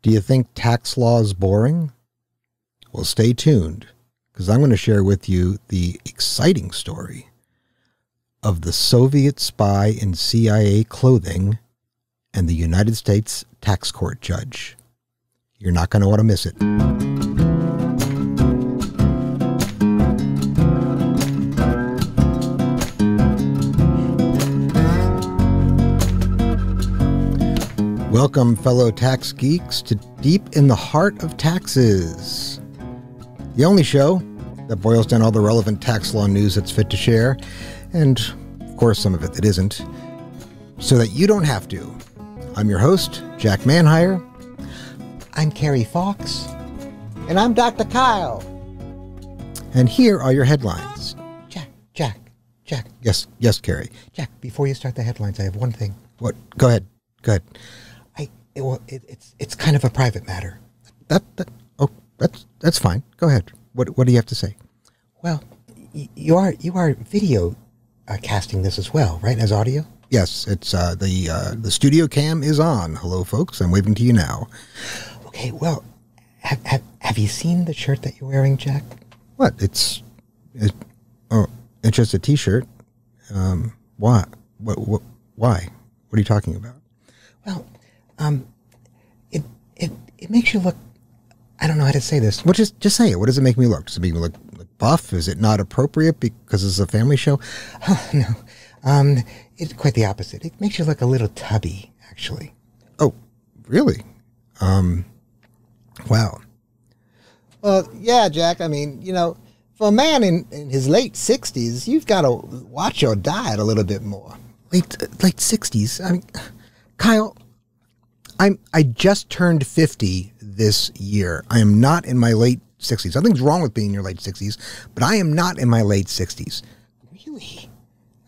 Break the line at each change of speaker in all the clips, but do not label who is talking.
Do you think tax law is boring? Well, stay tuned, because I'm going to share with you the exciting story of the Soviet spy in CIA clothing and the United States tax court judge. You're not going to want to miss it. Welcome, fellow tax geeks, to Deep in the Heart of Taxes, the only show that boils down all the relevant tax law news that's fit to share, and, of course, some of it that isn't, so that you don't have to. I'm your host, Jack Manhire.
I'm Carrie Fawkes. And I'm Dr. Kyle.
And here are your headlines.
Jack.
Yes, Carrie.
Jack, before you start the headlines, I have one thing.
What? Go ahead.
It's kind of a private matter.
That's fine. Go ahead. What do you have to say?
Well, you are video casting this as well, right? As audio?
Yes, it's the studio cam is on. Hello, folks. I'm waving to you now.
Okay. Well, have you seen the shirt that you're wearing, Jack?
What? It's just a T-shirt. Why? What? Why? What are you talking about?
Well, it makes you look. I don't know how to say this.
Well, just say it. What does it make me look? Does it make me look buff? Is it not appropriate because it's a family show?
Oh, no. It's quite the opposite. It makes you look a little tubby, actually.
Oh, really? Wow.
Well, yeah, Jack. I mean, for a man in his late 60s, you've got to watch your diet a little bit more.
Late 60s? I mean, Kyle, I just turned 50 this year. I am not in my late 60s. Nothing's wrong with being in your late 60s, but I am not in my late 60s.
Really?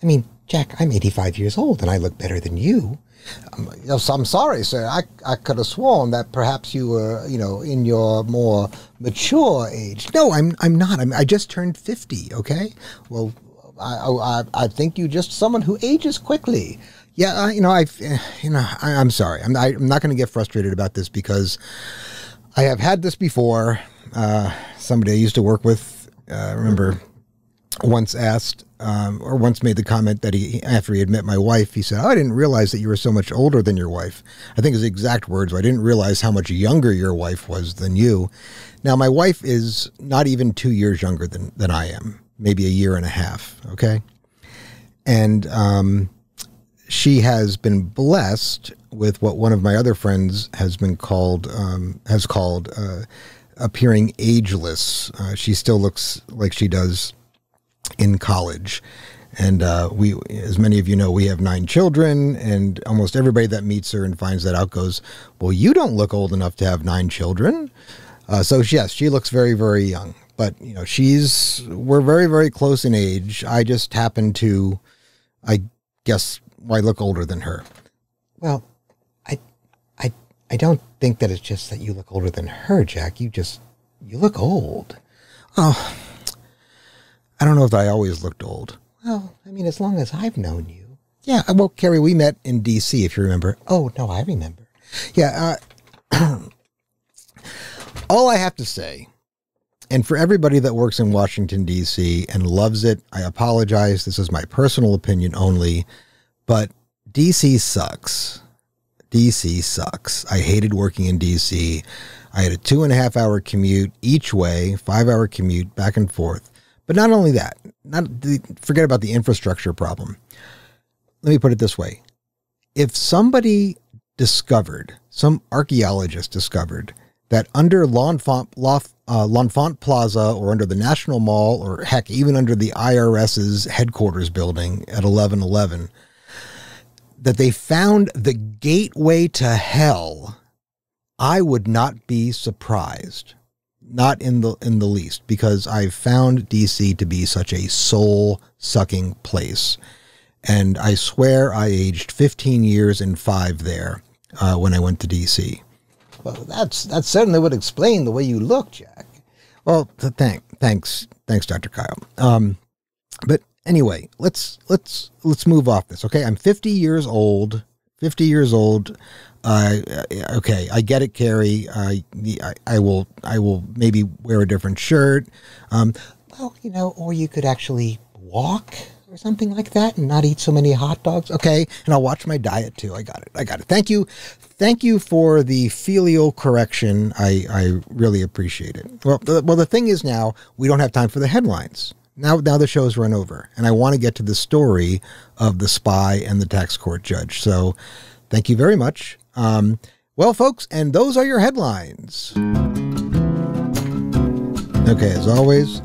I mean, Jack, I'm 85 years old, and I look better than you.
I'm sorry, sir. I could have sworn that perhaps you were, in your more mature age.
No, I'm not. I just turned 50, okay?
Well, I think you just someone who ages quickly.
Yeah, I'm sorry. I'm not going to get frustrated about this because I have had this before. Somebody I used to work with, remember, once asked or once made the comment that after he had met my wife, he said, "Oh, I didn't realize that you were so much older than your wife." I think his exact words were, "I didn't realize how much younger your wife was than you." Now, my wife is not even 2 years younger than I am, maybe a year and a half, okay? And she has been blessed with what one of my other friends has called appearing ageless. She still looks like she does in college. And we, as many of you know, we have 9 children, and almost everybody that meets her and finds that out goes, "Well, you don't look old enough to have 9 children." So yes, she looks very, very young. But we're very, very close in age. I just happen to, I guess, I look older than her.
Well, I don't think that it's just that you look older than her, Jack. You look old.
Oh, I don't know if I always looked old.
Well, I mean, as long as I've known you.
Yeah, well, Carrie, we met in D.C., if you remember.
Oh, no, I remember.
Yeah, all I have to say, and for everybody that works in Washington, D.C. and loves it, I apologize. This is my personal opinion only, but D.C. sucks. D.C. sucks. I hated working in D.C. I had a 2.5-hour commute each way, 5-hour commute back and forth. But not only that, forget about the infrastructure problem. Let me put it this way. If somebody some archaeologist discovered that under L'Enfant Plaza or under the National Mall or heck, even under the IRS's headquarters building at 1111, that they found the gateway to hell, I would not be surprised. Not in the least, because I've found DC to be such a soul-sucking place. And I swear I aged 15 years and 5 there when I went to DC.
Well, that certainly would explain the way you look, Jack.
Well, thanks, Dr. Kyle. But anyway, let's move off this, okay? I'm 50 years old, 50 years old. Okay, I get it, Carrie. I will maybe wear a different shirt.
Well, or you could actually walk or something like that and not eat so many hot dogs.
Okay, and I'll watch my diet too. I got it. Thank you for the filial correction. I really appreciate it. Well, the thing is now we don't have time for the headlines. Now the show's run over, and I want to get to the story of the spy and the tax court judge. So, thank you very much. Well, folks, and those are your headlines. Okay, as always,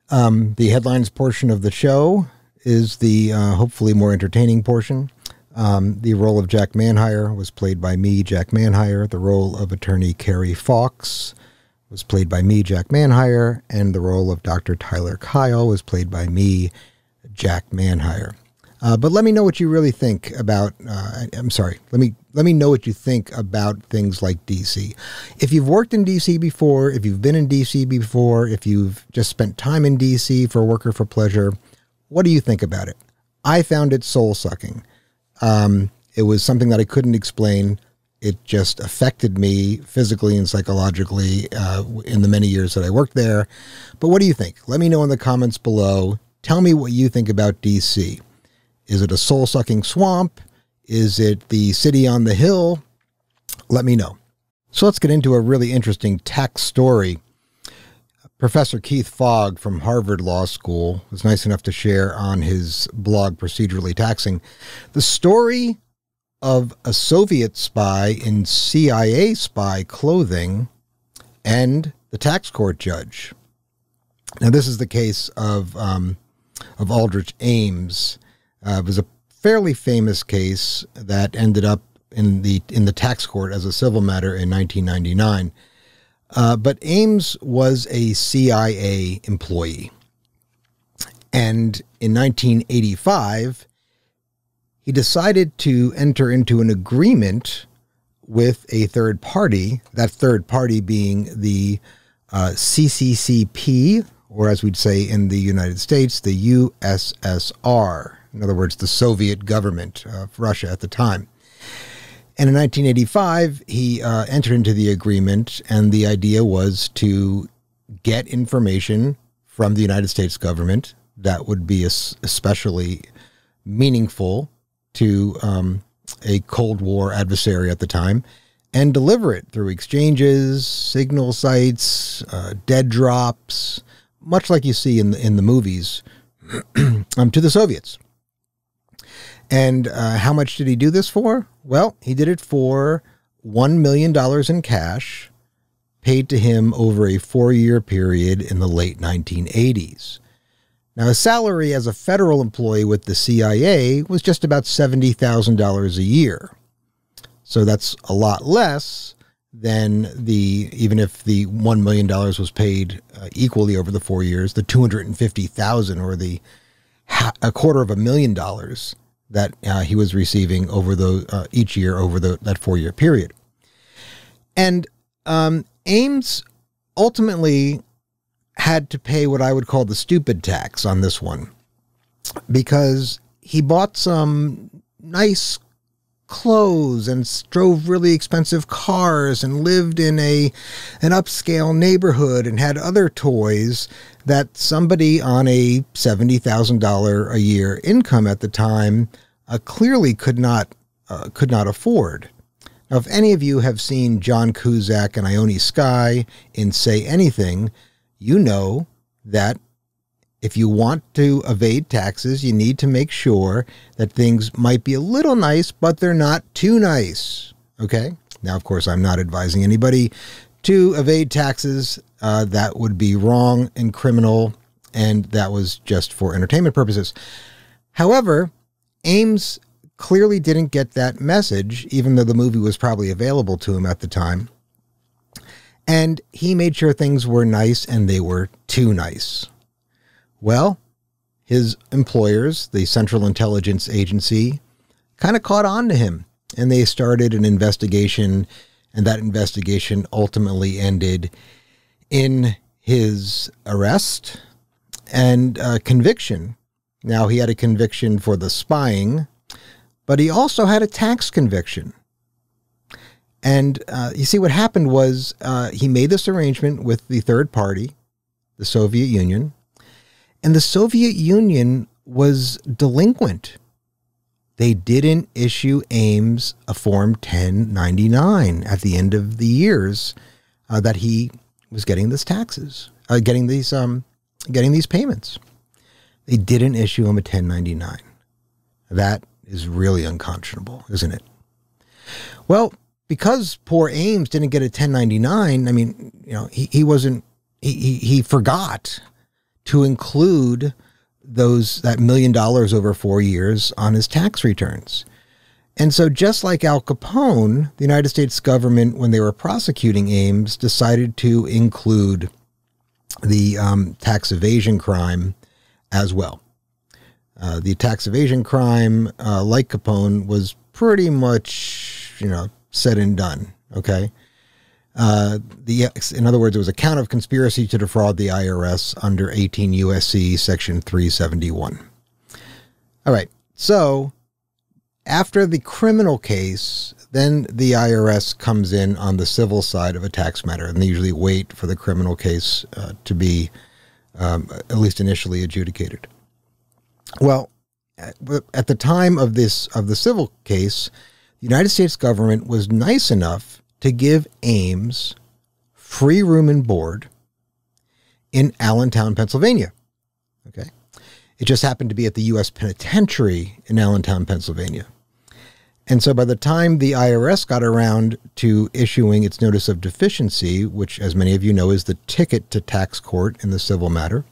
the headlines portion of the show is the hopefully more entertaining portion. The role of Jack Manhire was played by me, Jack Manhire. The role of Attorney Carrie Fawkes was played by me, Jack Manhire. And the role of Dr. Tyler Kyle was played by me, Jack Manhire. But let me know what you really think about, let me know what you think about things like DC. If you've worked in DC before, if you've been in DC before, if you've just spent time in DC for work or for pleasure, what do you think about it? I found it soul-sucking. It was something that I couldn't explain. It just affected me physically and psychologically in the many years that I worked there. But what do you think? Let me know in the comments below. Tell me what you think about DC. Is it a soul-sucking swamp? Is it the city on the hill? Let me know. So let's get into a really interesting tax story. Professor Keith Fogg from Harvard Law School was nice enough to share on his blog, Procedurally Taxing, the story of a Soviet spy in CIA spy clothing and the tax court judge. Now, this is the case of Aldrich Ames. It was a fairly famous case that ended up in the tax court as a civil matter in 1999. But Ames was a CIA employee. And in 1985, he decided to enter into an agreement with a third party, that third party being the CCCP, or as we'd say in the United States, the USSR. In other words, the Soviet government of Russia at the time. And in 1985, he entered into the agreement, and the idea was to get information from the United States government that would be especially meaningful to a Cold War adversary at the time, and deliver it through exchanges, signal sites, dead drops, much like you see in the movies, to the Soviets. And how much did he do this for? Well, he did it for $1 million in cash, paid to him over a 4-year period in the late 1980s. Now, his salary as a federal employee with the CIA was just about $70,000 a year. So that's a lot less than even if the $1 million was paid equally over the 4 years, the $250,000 or the $250,000 that he was receiving over each year over that 4-year period. And Ames ultimately had to pay what I would call the stupid tax on this one, because he bought some nice clothes and drove really expensive cars and lived in an upscale neighborhood and had other toys that somebody on a $70,000 a year income at the time clearly could not afford. Now, if any of you have seen John Cusack and Ione Skye in Say Anything, you know that if you want to evade taxes, you need to make sure that things might be a little nice, but they're not too nice. Okay? Now, of course, I'm not advising anybody to evade taxes. That would be wrong and criminal, and that was just for entertainment purposes. However, Ames clearly didn't get that message, even though the movie was probably available to him at the time. And he made sure things were nice, and they were too nice. Well, his employers, the Central Intelligence Agency, kind of caught on to him, and they started an investigation, and that investigation ultimately ended in his arrest and conviction. Now, he had a conviction for the spying, but he also had a tax conviction. And you see, what happened was he made this arrangement with the third party, the Soviet Union, and the Soviet Union was delinquent. They didn't issue Ames a Form 1099 at the end of the years that he was getting these taxes, getting these payments. They didn't issue him a 1099. That is really unconscionable, isn't it? Well, because poor Ames didn't get a 1099, I mean, you know, he forgot to include that $1 million over 4 years on his tax returns. And so just like Al Capone, the United States government, when they were prosecuting Ames, decided to include the tax evasion crime as well. The tax evasion crime, like Capone, was pretty much, you know, said and done. Okay. In other words, it was a count of conspiracy to defraud the IRS under 18 USC section 371. All right. So after the criminal case, then the IRS comes in on the civil side of a tax matter, and they usually wait for the criminal case to be at least initially adjudicated. Well, at the time of the civil case, the United States government was nice enough to give Ames free room and board in Allentown, Pennsylvania. Okay. It just happened to be at the U.S. Penitentiary in Allentown, Pennsylvania. And so by the time the IRS got around to issuing its notice of deficiency, which, as many of you know, is the ticket to tax court in the civil matter,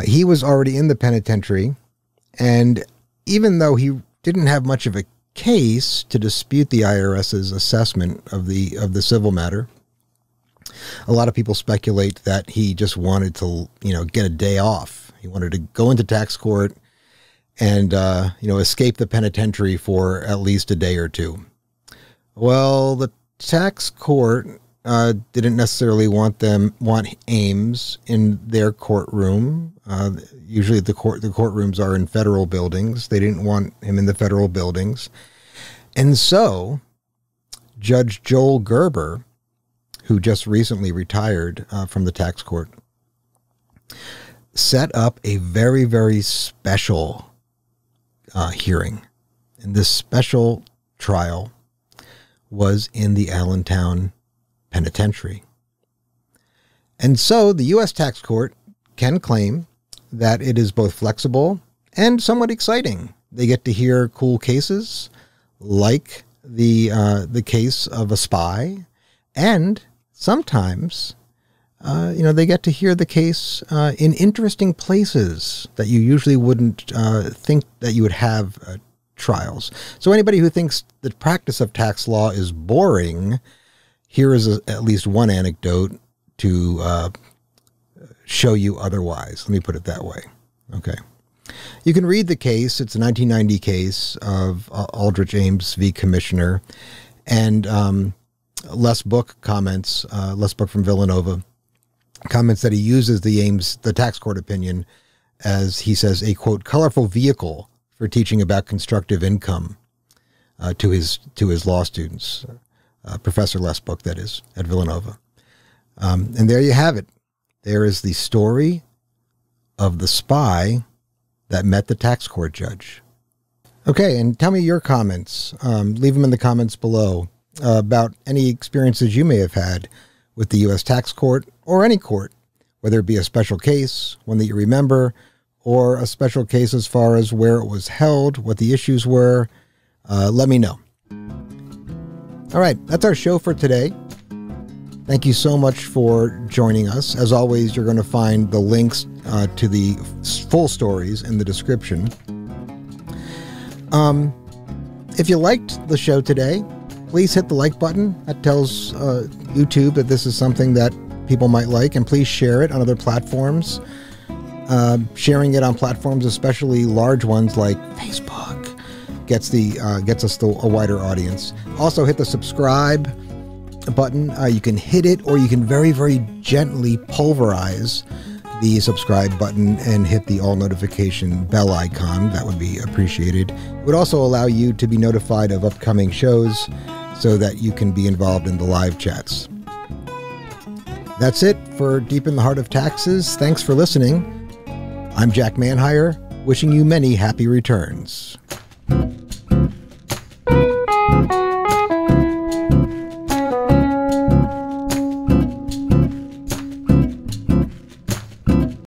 he was already in the penitentiary. And even though he didn't have much of a case to dispute the IRS's assessment of the civil matter, a lot of people speculate that he just wanted to, you know, get a day off. He wanted to go into tax court and, you know, escape the penitentiary for at least a day or two. Well, the tax court didn't necessarily want Ames in their courtroom. Usually the courtrooms are in federal buildings. They didn't want him in the federal buildings. And so Judge Joel Gerber, who just recently retired from the tax court, set up a very, very special hearing. And this special trial was in the Allentown Penitentiary. And so the U.S. tax court can claim that it is both flexible and somewhat exciting. They get to hear cool cases like the case of a spy, and sometimes you know, they get to hear the case in interesting places that you usually wouldn't think that you would have trials. So anybody who thinks the practice of tax law is boring, here is at least one anecdote to show you otherwise. Let me put it that way. Okay. You can read the case. It's a 1990 case of Aldrich Ames v. Commissioner. And Les Book comments, Les Book from Villanova, comments that he uses the tax court opinion as, he says, a, quote, colorful vehicle for teaching about constructive income to his law students. Professor Les Book, that is, at Villanova. And there you have it. There is the story of the spy that met the tax court judge. Okay, and tell me your comments. Leave them in the comments below about any experiences you may have had with the U.S. tax court or any court, whether it be a special case, one that you remember, or a special case as far as where it was held, what the issues were. Let me know. All right, that's our show for today. Thank you so much for joining us. As always, you're going to find the links to the full stories in the description. If you liked the show today, please hit the like button. That tells YouTube that this is something that people might like, and please share it on other platforms. Sharing it on platforms, especially large ones like Facebook, gets us a wider audience. Also, hit the subscribe button. You can hit it, or you can very, very gently pulverize the subscribe button and hit the all notification bell icon. That would be appreciated. It would also allow you to be notified of upcoming shows so that you can be involved in the live chats. That's it for Deep in the Heart of Taxes. Thanks for listening. I'm Jack Manhire, wishing you many happy returns.